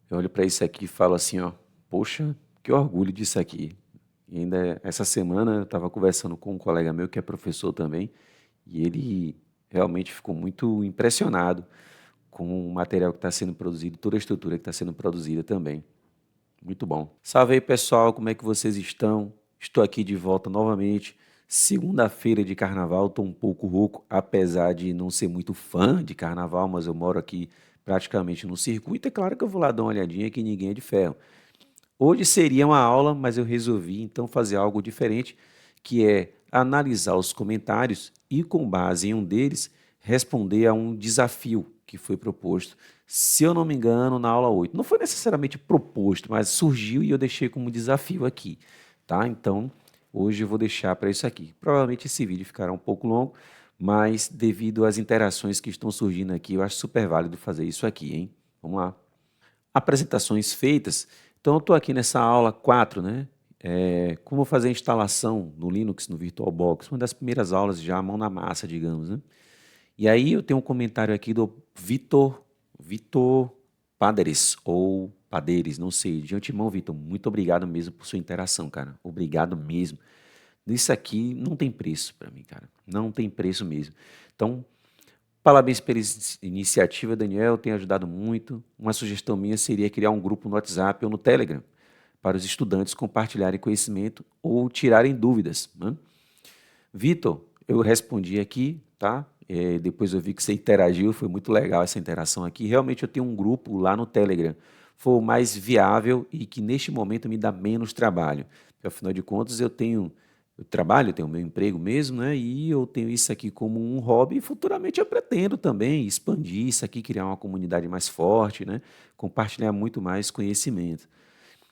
Eu olho para isso aqui e falo assim, ó, poxa, que orgulho disso aqui. E ainda essa semana eu estava conversando com um colega meu que é professor também, e ele realmente ficou muito impressionado com o material que está sendo produzido, toda a estrutura que está sendo produzida também. Muito bom. Salve aí, pessoal, como é que vocês estão? Estou aqui de volta novamente. Segunda-feira de carnaval, estou um pouco rouco, apesar de não ser muito fã de carnaval, mas eu moro aqui praticamente no circuito. É claro que eu vou lá dar uma olhadinha que ninguém é de ferro. Hoje seria uma aula, mas eu resolvi então fazer algo diferente, que é analisar os comentários e, com base em um deles, responder a um desafio que foi proposto, se eu não me engano, na aula 8. Não foi necessariamente proposto, mas surgiu e eu deixei como desafio aqui, tá? Então, hoje eu vou deixar para isso aqui. Provavelmente esse vídeo ficará um pouco longo, mas devido às interações que estão surgindo aqui, eu acho super válido fazer isso aqui, hein? Vamos lá. Apresentações feitas. Então, eu estou aqui nessa aula 4, né? Como fazer a instalação no Linux, no VirtualBox, uma das primeiras aulas já, mão na massa, digamos, né? E aí eu tenho um comentário aqui do Vitor Paderes, ou Paderes, não sei. De antemão, Vitor, muito obrigado mesmo por sua interação, cara. Obrigado mesmo. Isso aqui não tem preço para mim, cara. Não tem preço mesmo. Então, parabéns pela iniciativa, Daniel, tem ajudado muito. Uma sugestão minha seria criar um grupo no WhatsApp ou no Telegram para os estudantes compartilharem conhecimento ou tirarem dúvidas, né? Vitor, eu respondi aqui, tá? Depois eu vi que você interagiu, foi muito legal essa interação aqui. Realmente eu tenho um grupo lá no Telegram. Foi o mais viável e que neste momento me dá menos trabalho. Porque, afinal de contas, eu trabalho, eu tenho o meu emprego mesmo, né? E eu tenho isso aqui como um hobby e futuramente eu pretendo também expandir isso aqui, criar uma comunidade mais forte, né? Compartilhar muito mais conhecimento.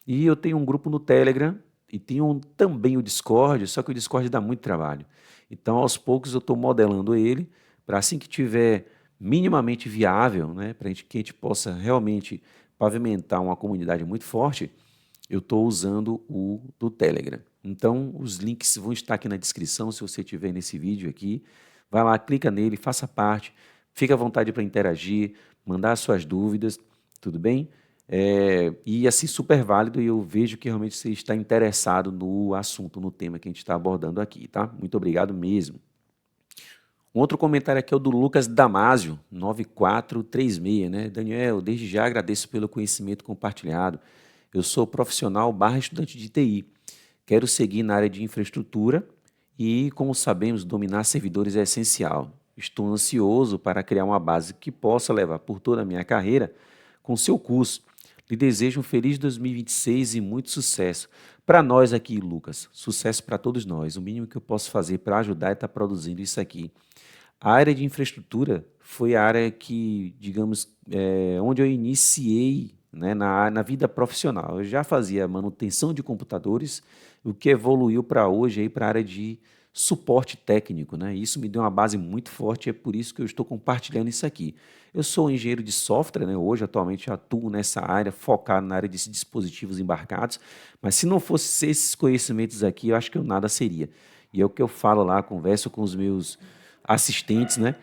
E eu tenho um grupo no Telegram e tenho também o Discord, só que o Discord dá muito trabalho. Então, aos poucos, eu estou modelando ele para assim que tiver minimamente viável, né, para que a gente possa realmente pavimentar uma comunidade muito forte, eu estou usando o do Telegram. Então, os links vão estar aqui na descrição, se você estiver nesse vídeo aqui. Vai lá, clica nele, faça parte, fique à vontade para interagir, mandar suas dúvidas, tudo bem? E assim, super válido, e eu vejo que realmente você está interessado no assunto, no tema que a gente está abordando aqui, tá? Muito obrigado mesmo. Um outro comentário aqui é o do Lucas Damásio, 9436, né? Daniel, desde já agradeço pelo conhecimento compartilhado. Eu sou profissional barra estudante de TI. Quero seguir na área de infraestrutura e, como sabemos, dominar servidores é essencial. Estou ansioso para criar uma base que possa levar por toda a minha carreira com seu curso. Lhe desejo um feliz 2026 e muito sucesso. Para nós aqui, Lucas, sucesso para todos nós. O mínimo que eu posso fazer para ajudar é estar produzindo isso aqui. A área de infraestrutura foi a área que, digamos, onde eu iniciei, né, na vida profissional. Eu já fazia manutenção de computadores, o que evoluiu para hoje para a área de suporte técnico, né? Isso me deu uma base muito forte, é por isso que eu estou compartilhando isso aqui. Eu sou engenheiro de software, né? Hoje atualmente atuo nessa área, focado na área de dispositivos embarcados, mas se não fosse esses conhecimentos aqui, eu acho que eu nada seria. E é o que eu falo lá, converso com os meus assistentes, né?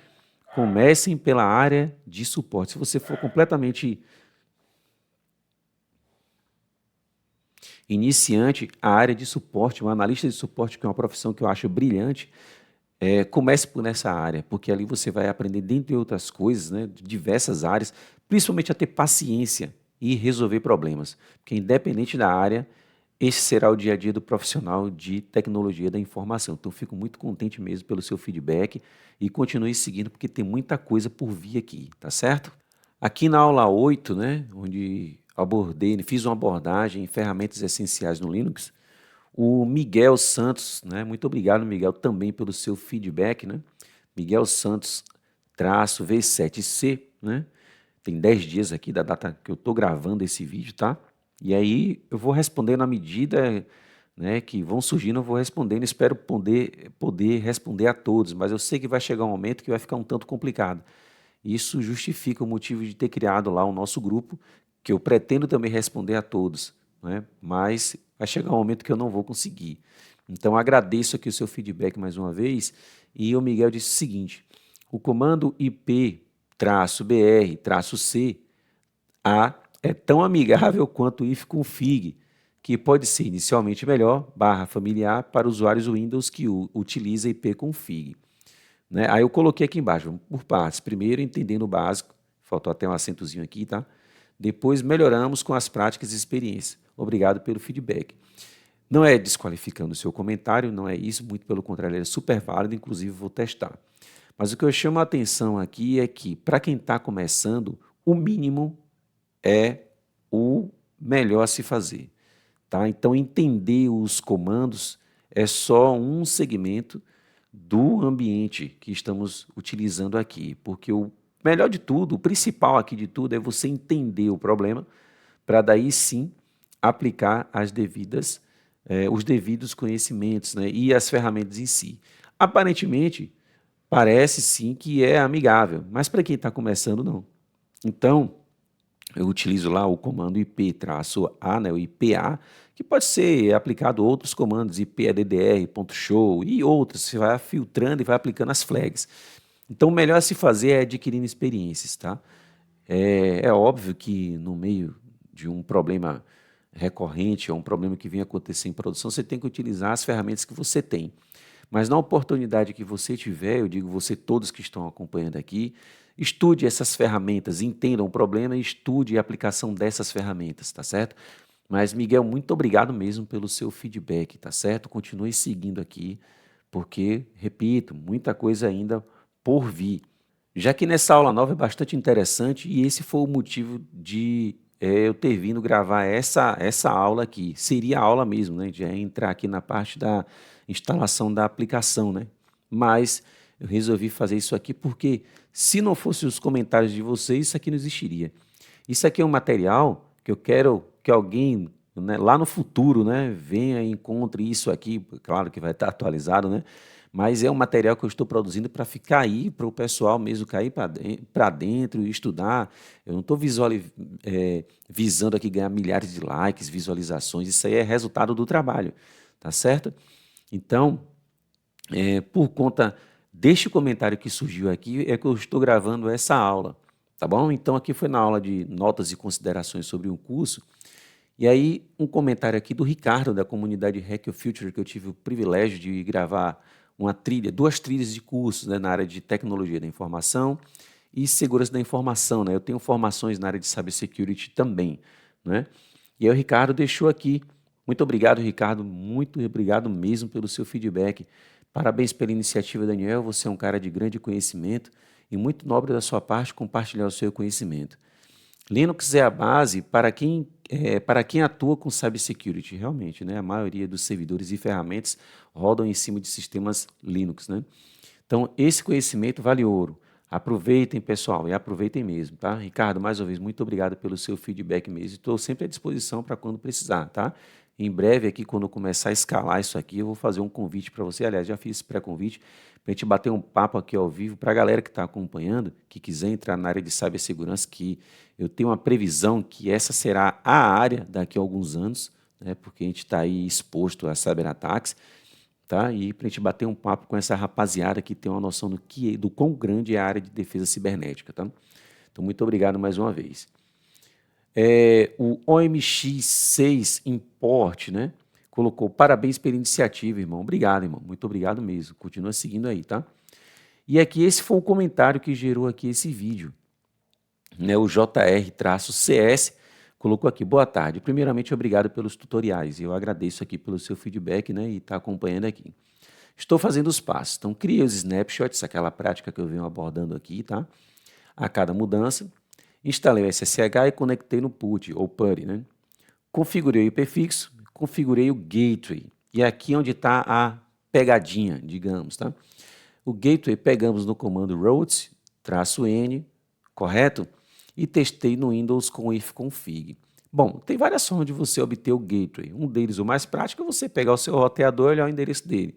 Comecem pela área de suporte. Se você for completamente iniciante, a área de suporte, um analista de suporte, que é uma profissão que eu acho brilhante, comece por nessa área, porque ali você vai aprender, dentre outras coisas, né, de diversas áreas, principalmente a ter paciência e resolver problemas. Porque independente da área, esse será o dia a dia do profissional de tecnologia da informação. Então, fico muito contente mesmo pelo seu feedback e continue seguindo, porque tem muita coisa por vir aqui, tá certo? Aqui na aula 8, né, onde abordei, fiz uma abordagem em ferramentas essenciais no Linux, o Miguel Santos, né, muito obrigado, Miguel, também pelo seu feedback, né? Miguel Santos, traço V7C, né? Tem 10 dias aqui da data que eu estou gravando esse vídeo, tá? E aí eu vou respondendo à medida, né, que vão surgindo, eu vou respondendo, espero poder responder a todos, mas eu sei que vai chegar um momento que vai ficar um tanto complicado. Isso justifica o motivo de ter criado lá o nosso grupo, que eu pretendo também responder a todos, né? Mas vai chegar um momento que eu não vou conseguir. Então agradeço aqui o seu feedback mais uma vez, e o Miguel disse o seguinte: o comando IP-BR-C é tão amigável quanto o ifconfig, que pode ser inicialmente melhor, /familiar, para usuários Windows que utiliza ipconfig. Né? Aí eu coloquei aqui embaixo, vamos por partes. Primeiro, entendendo o básico, faltou até um acentozinho aqui, tá? Depois, melhoramos com as práticas e experiências. Obrigado pelo feedback. Não é desqualificando o seu comentário, não é isso, muito pelo contrário, ele é super válido, inclusive vou testar. Mas o que eu chamo a atenção aqui é que, para quem está começando, o mínimo é o melhor a se fazer. Tá? Então, entender os comandos é só um segmento do ambiente que estamos utilizando aqui, porque o melhor de tudo, o principal aqui de tudo é você entender o problema, para daí sim aplicar os devidos conhecimentos, né, e as ferramentas em si. Aparentemente, parece sim que é amigável, mas para quem está começando, não. Então, eu utilizo lá o comando IP-A, né, o IPA, que pode ser aplicado outros comandos, ipaddr, .show e outros. Você vai filtrando e vai aplicando as flags. Então, o melhor a se fazer é adquirindo experiências, tá? É óbvio que no meio de um problema recorrente, ou um problema que vem acontecer em produção, você tem que utilizar as ferramentas que você tem. Mas na oportunidade que você tiver, eu digo você, todos que estão acompanhando aqui, estude essas ferramentas, entendam o problema e estude a aplicação dessas ferramentas, tá certo? Mas, Miguel, muito obrigado mesmo pelo seu feedback, tá certo? Continue seguindo aqui, porque, repito, muita coisa ainda por vir. Já que nessa aula nova é bastante interessante e esse foi o motivo de eu ter vindo gravar essa aula aqui. Seria a aula mesmo, né? De entrar aqui na parte da instalação da aplicação, né? Mas eu resolvi fazer isso aqui porque se não fossem os comentários de vocês, isso aqui não existiria. Isso aqui é um material que eu quero que alguém, né, lá no futuro, né, venha e encontre isso aqui, claro que vai estar atualizado, né? Mas é um material que eu estou produzindo para ficar aí, para o pessoal mesmo cair para dentro e estudar. Eu não estou visando aqui ganhar milhares de likes, visualizações, isso aí é resultado do trabalho, tá certo? Então, por conta deste comentário que surgiu aqui, é que eu estou gravando essa aula, tá bom? Então, aqui foi na aula de notas e considerações sobre um curso, e aí um comentário aqui do Ricardo, da comunidade Hack Your Future, que eu tive o privilégio de gravar duas trilhas de cursos, né, na área de tecnologia da informação e segurança da informação, né? Eu tenho formações na área de cybersecurity também, né? E aí o Ricardo deixou aqui. Muito obrigado, Ricardo, muito obrigado mesmo pelo seu feedback. Parabéns pela iniciativa, Daniel. Você é um cara de grande conhecimento e muito nobre da sua parte compartilhar o seu conhecimento. Linux é a base para quem atua com cybersecurity, realmente, né? A maioria dos servidores e ferramentas rodam em cima de sistemas Linux, né? Então, esse conhecimento vale ouro. Aproveitem, pessoal, e aproveitem mesmo, tá? Ricardo, mais uma vez, muito obrigado pelo seu feedback mesmo. Estou sempre à disposição para quando precisar, tá? Em breve, aqui, quando eu começar a escalar isso aqui, eu vou fazer um convite para você. Aliás, já fiz esse pré-convite para a gente bater um papo aqui ao vivo para a galera que está acompanhando, que quiser entrar na área de cibersegurança, que eu tenho uma previsão que essa será a área daqui a alguns anos, né? Porque a gente está aí exposto a cyberataques, tá? E para a gente bater um papo com essa rapaziada que tem uma noção do quão grande é a área de defesa cibernética, tá? Então, muito obrigado mais uma vez. O OMX6 Import, né? Colocou, parabéns pela iniciativa, irmão. Obrigado, irmão. Muito obrigado mesmo. Continua seguindo aí, tá? E aqui, esse foi o comentário que gerou aqui esse vídeo, né? O JR-CS colocou aqui, boa tarde. Primeiramente, obrigado pelos tutoriais. Eu agradeço aqui pelo seu feedback, né? E está acompanhando aqui. Estou fazendo os passos. Então, criei os snapshots, aquela prática que eu venho abordando aqui, tá? A cada mudança. Instalei o SSH e conectei no PuTTY, ou PuTTY, né? Configurei o IP fixo, configurei o gateway. E aqui onde está a pegadinha, digamos, tá? O gateway pegamos no comando root-n, correto? E testei no Windows com ifconfig. Bom, tem várias formas de você obter o gateway. Um deles, o mais prático, é você pegar o seu roteador e olhar o endereço dele.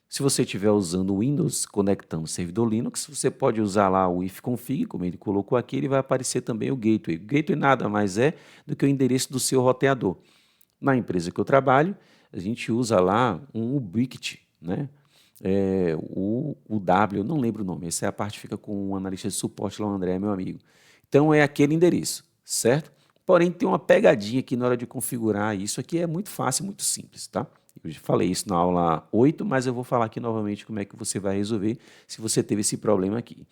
Se você estiver usando o Windows, conectando o servidor Linux, você pode usar lá o ifconfig, como ele colocou aqui, ele vai aparecer também o gateway. O gateway nada mais é do que o endereço do seu roteador. Na empresa que eu trabalho, a gente usa lá um Ubiquiti, né? O W, eu não lembro o nome, essa é a parte que fica com o analista de suporte lá, o André, meu amigo. Então, é aquele endereço, certo? Porém, tem uma pegadinha aqui na hora de configurar isso aqui, é muito fácil, muito simples, tá? Eu já falei isso na aula 8, mas eu vou falar aqui novamente como é que você vai resolver se você teve esse problema aqui.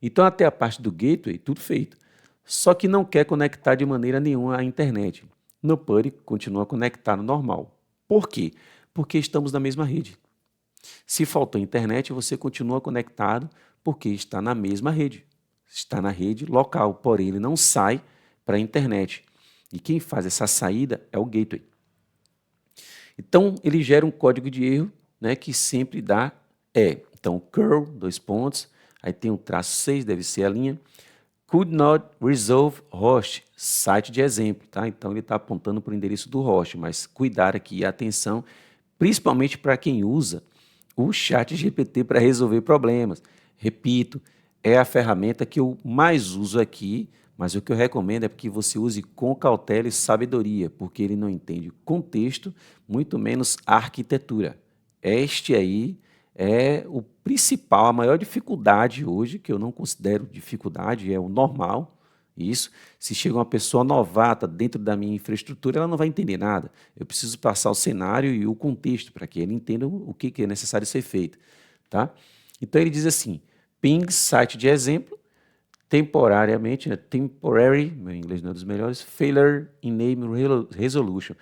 Então, até a parte do gateway, tudo feito. Só que não quer conectar de maneira nenhuma à internet. No PuTTY, continua conectado normal. Por quê? Porque estamos na mesma rede. Se faltou internet, você continua conectado porque está na mesma rede. Está na rede local, porém ele não sai para a internet. E quem faz essa saída é o gateway. Então, ele gera um código de erro, né, que sempre dá então, curl, dois pontos, aí tem um traço 6, deve ser a linha, could not resolve host, site de exemplo, tá? Então, ele está apontando para o endereço do host, mas cuidar aqui, atenção, principalmente para quem usa o ChatGPT para resolver problemas. Repito, é a ferramenta que eu mais uso aqui, mas o que eu recomendo é que você use com cautela e sabedoria, porque ele não entende contexto, muito menos arquitetura. Este aí é o principal, a maior dificuldade hoje, que eu não considero dificuldade, é o normal, isso. Se chega uma pessoa novata dentro da minha infraestrutura, ela não vai entender nada. Eu preciso passar o cenário e o contexto para que ele entenda o que é necessário ser feito. Tá? Então, ele diz assim, ping site de exemplo, temporariamente, né, temporary, meu inglês não é dos melhores, failure in name resolution.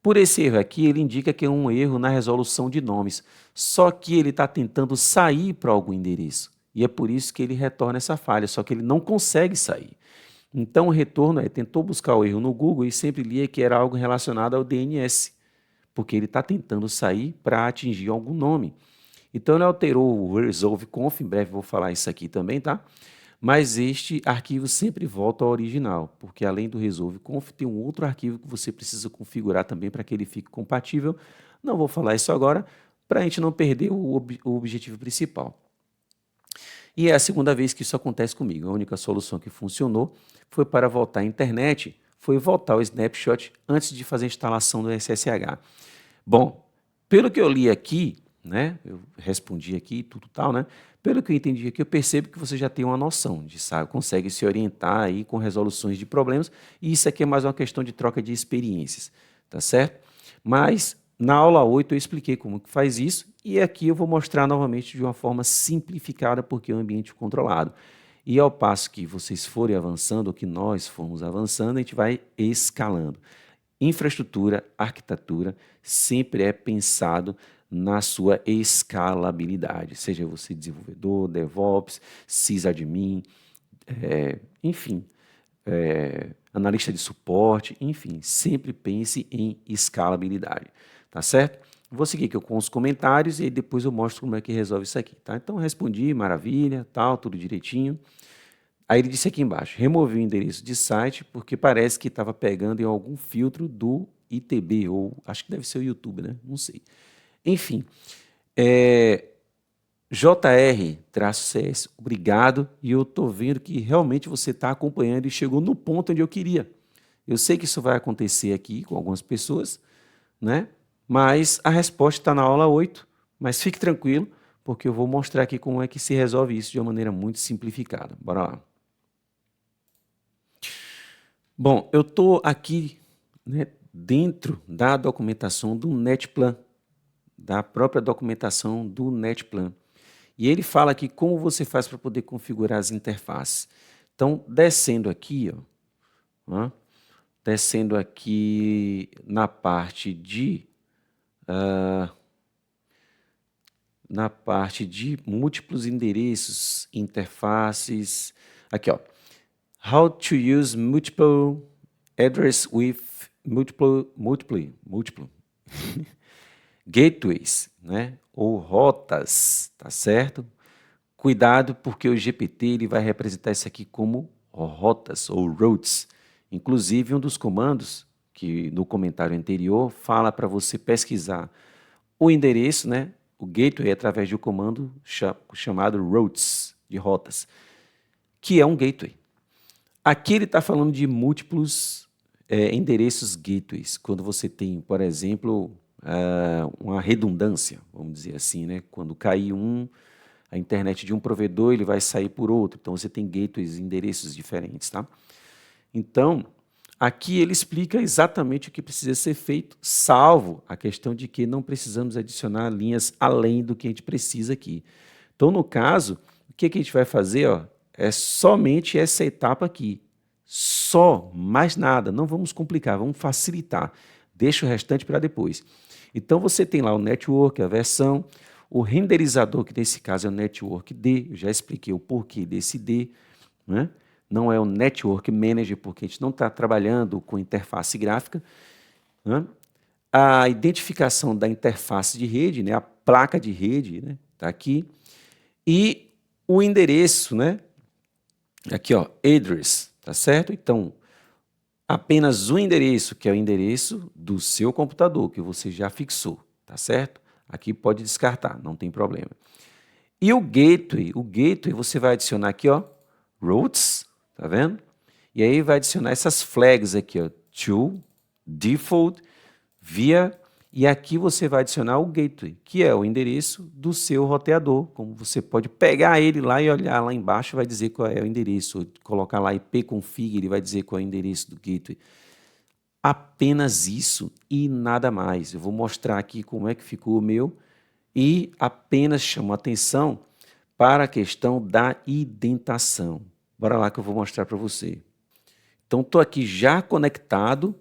Por esse erro aqui, ele indica que é um erro na resolução de nomes, só que ele está tentando sair para algum endereço, e é por isso que ele retorna essa falha, só que ele não consegue sair. Então, o retorno tentou buscar o erro no Google e sempre lia que era algo relacionado ao DNS, porque ele está tentando sair para atingir algum nome. Então, ele alterou o resolve.conf, em breve vou falar isso aqui também, tá? Mas este arquivo sempre volta ao original, porque além do resolve.conf, tem um outro arquivo que você precisa configurar também para que ele fique compatível. Não vou falar isso agora, para a gente não perder o objetivo principal. E é a segunda vez que isso acontece comigo. A única solução que funcionou foi para voltar à internet, foi voltar ao snapshot antes de fazer a instalação do SSH. Bom, pelo que eu li aqui, né, eu respondi aqui tudo tal, né? Pelo que eu entendi aqui, eu percebo que você já tem uma noção de, sabe, consegue se orientar aí com resoluções de problemas, e isso aqui é mais uma questão de troca de experiências, tá certo? Mas na aula 8 eu expliquei como que faz isso, e aqui eu vou mostrar novamente de uma forma simplificada, porque é um ambiente controlado. E ao passo que vocês forem avançando, ou que nós formos avançando, a gente vai escalando. Infraestrutura, arquitetura, sempre é pensado na sua escalabilidade, seja você desenvolvedor, DevOps, sysadmin, enfim, analista de suporte, enfim, sempre pense em escalabilidade, tá certo? Vou seguir aqui com os comentários e depois eu mostro como é que resolve isso aqui, tá? Então, respondi, maravilha, tal, tudo direitinho. Aí ele disse aqui embaixo, removi o endereço de site porque parece que estava pegando em algum filtro do ITB, ou acho que deve ser o YouTube, né? Não sei. Enfim, JR-CS, obrigado, e eu estou vendo que realmente você está acompanhando e chegou no ponto onde eu queria. Eu sei que isso vai acontecer aqui com algumas pessoas, né? Mas a resposta está na aula 8, mas fique tranquilo, porque eu vou mostrar aqui como é que se resolve isso de uma maneira muito simplificada. Bora lá. Bom, eu estou aqui, né, dentro da documentação do Netplan, da própria documentação do Netplan. E ele fala aqui como você faz para poder configurar as interfaces. Então, descendo aqui, descendo aqui na parte de múltiplos endereços, interfaces, aqui, ó. How to use multiple address with multiple gateways, né? Ou rotas, tá certo? Cuidado, porque o GPT ele vai representar isso aqui como rotas ou routes. Inclusive, um dos comandos que no comentário anterior fala para você pesquisar o endereço, né? O gateway através de um comando chamado routes, de rotas, que é um gateway. Aqui ele está falando de múltiplos endereços gateways, quando você tem, por exemplo, uma redundância, vamos dizer assim, né? Quando cai a internet de um provedor, ele vai sair por outro, então você tem gateways, endereços diferentes, tá? Então, aqui ele explica exatamente o que precisa ser feito, salvo a questão de que não precisamos adicionar linhas além do que a gente precisa aqui. Então, no caso, o que a gente vai fazer, ó, é somente essa etapa aqui. Só, mais nada. Não vamos complicar, vamos facilitar. Deixa o restante para depois. Então, você tem lá o network, a versão, o renderizador, que nesse caso é o network D. Eu já expliquei o porquê desse D, né? Não é o Network Manager, porque a gente não está trabalhando com interface gráfica, né? A identificação da interface de rede, né? A placa de rede, né? Está aqui. E o endereço, né? Aqui, ó, address, tá certo? Então, apenas o endereço, que é o endereço do seu computador, que você já fixou, tá certo? Aqui pode descartar, não tem problema. E o gateway você vai adicionar aqui, ó, routes, tá vendo? E aí vai adicionar essas flags aqui, ó, to, default, via, e aqui você vai adicionar o gateway, que é o endereço do seu roteador. Como você pode pegar ele lá e olhar lá embaixo, vai dizer qual é o endereço, ou colocar lá ipconfig, ele vai dizer qual é o endereço do gateway. Apenas isso e nada mais. Eu vou mostrar aqui como é que ficou o meu e apenas chamo atenção para a questão da indentação. Bora lá que eu vou mostrar para você. Então, estou aqui já conectado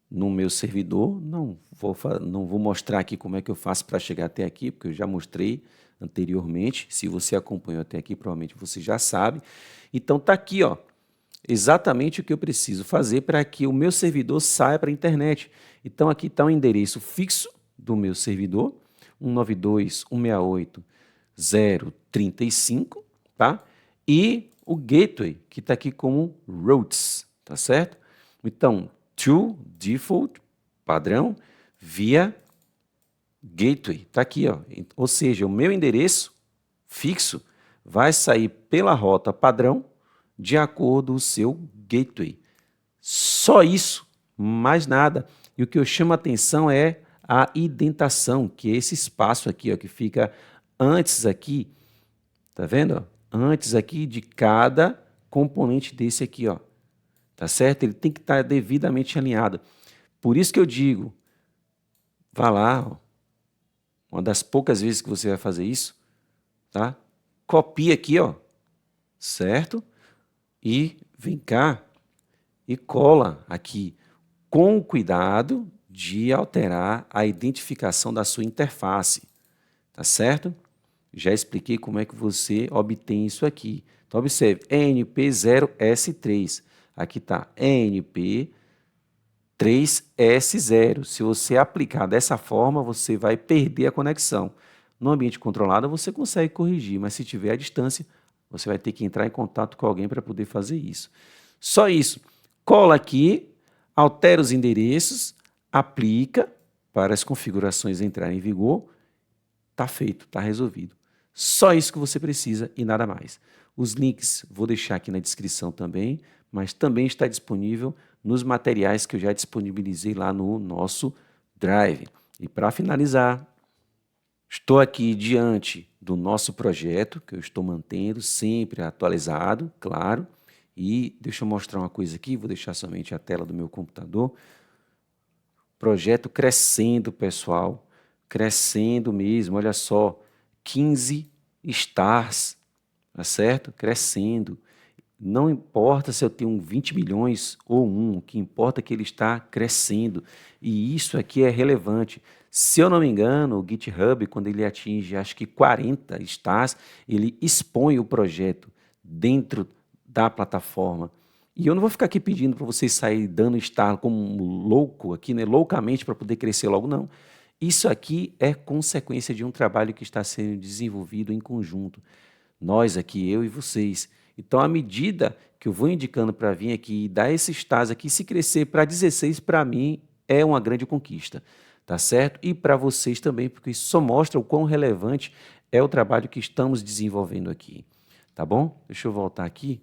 no meu servidor. Não vou mostrar aqui como é que eu faço para chegar até aqui, porque eu já mostrei anteriormente. Se você acompanhou até aqui, provavelmente você já sabe. Então, está aqui, ó, exatamente o que eu preciso fazer para que o meu servidor saia para a internet. Então, aqui está o endereço fixo do meu servidor, 192.168.0.35, tá? E o gateway, que está aqui como routes, tá certo? Então, to default, padrão, via gateway, está aqui, ó. Ou seja, o meu endereço fixo vai sair pela rota padrão de acordo com o seu gateway. Só isso, mais nada. E o que eu chamo a atenção é a indentação, que é esse espaço aqui, ó, que fica antes aqui, tá vendo? Ó? Antes aqui de cada componente desse aqui, ó. Tá certo? Ele tem que estar devidamente alinhado. Por isso que eu digo, vá lá, ó, uma das poucas vezes que você vai fazer isso, tá? Copia aqui, ó, certo? E vem cá e cola aqui, com cuidado de alterar a identificação da sua interface, tá certo? Já expliquei como é que você obtém isso aqui. Então, observe, ENP0S3. Aqui está ENP3S0. Se você aplicar dessa forma, você vai perder a conexão. No ambiente controlado, você consegue corrigir, mas se tiver à distância, você vai ter que entrar em contato com alguém para poder fazer isso. Só isso. Cola aqui, altera os endereços, aplica para as configurações entrarem em vigor. Está feito, está resolvido. Só isso que você precisa e nada mais. Os links vou deixar aqui na descrição também, mas também está disponível nos materiais que eu já disponibilizei lá no nosso Drive. E para finalizar, estou aqui diante do nosso projeto, que eu estou mantendo sempre atualizado, claro. E deixa eu mostrar uma coisa aqui, vou deixar somente a tela do meu computador. Projeto crescendo, pessoal, crescendo mesmo, olha só, 15 stars, tá certo? Crescendo. Não importa se eu tenho 20 milhões ou o que importa é que ele está crescendo. E isso aqui é relevante. Se eu não me engano, o GitHub, quando ele atinge, acho que 40 stars, ele expõe o projeto dentro da plataforma. E eu não vou ficar aqui pedindo para vocês saírem dando star como um louco aqui, né, loucamente para poder crescer logo, não. Isso aqui é consequência de um trabalho que está sendo desenvolvido em conjunto. Nós aqui, eu e vocês. Então, à medida que eu vou indicando para vir aqui e dar esses stars aqui, se crescer para 16, para mim, é uma grande conquista, tá certo? E para vocês também, porque isso só mostra o quão relevante é o trabalho que estamos desenvolvendo aqui, tá bom? Deixa eu voltar aqui.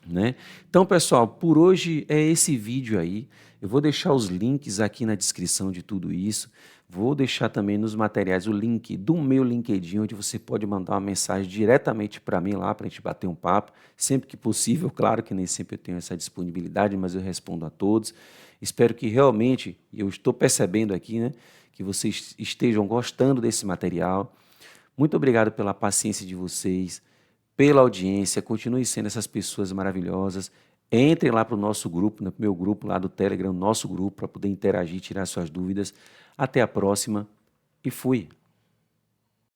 né? Então, pessoal, por hoje é esse vídeo aí. Eu vou deixar os links aqui na descrição de tudo isso. Vou deixar também nos materiais o link do meu LinkedIn, onde você pode mandar uma mensagem diretamente para mim lá, para a gente bater um papo, sempre que possível. Claro que nem sempre eu tenho essa disponibilidade, mas eu respondo a todos. Espero que realmente, e eu estou percebendo aqui, né, que vocês estejam gostando desse material. Muito obrigado pela paciência de vocês, pela audiência, continue sendo essas pessoas maravilhosas. Entrem lá para o nosso grupo, no meu grupo lá do Telegram, nosso grupo, para poder interagir, tirar suas dúvidas. Até a próxima e fui.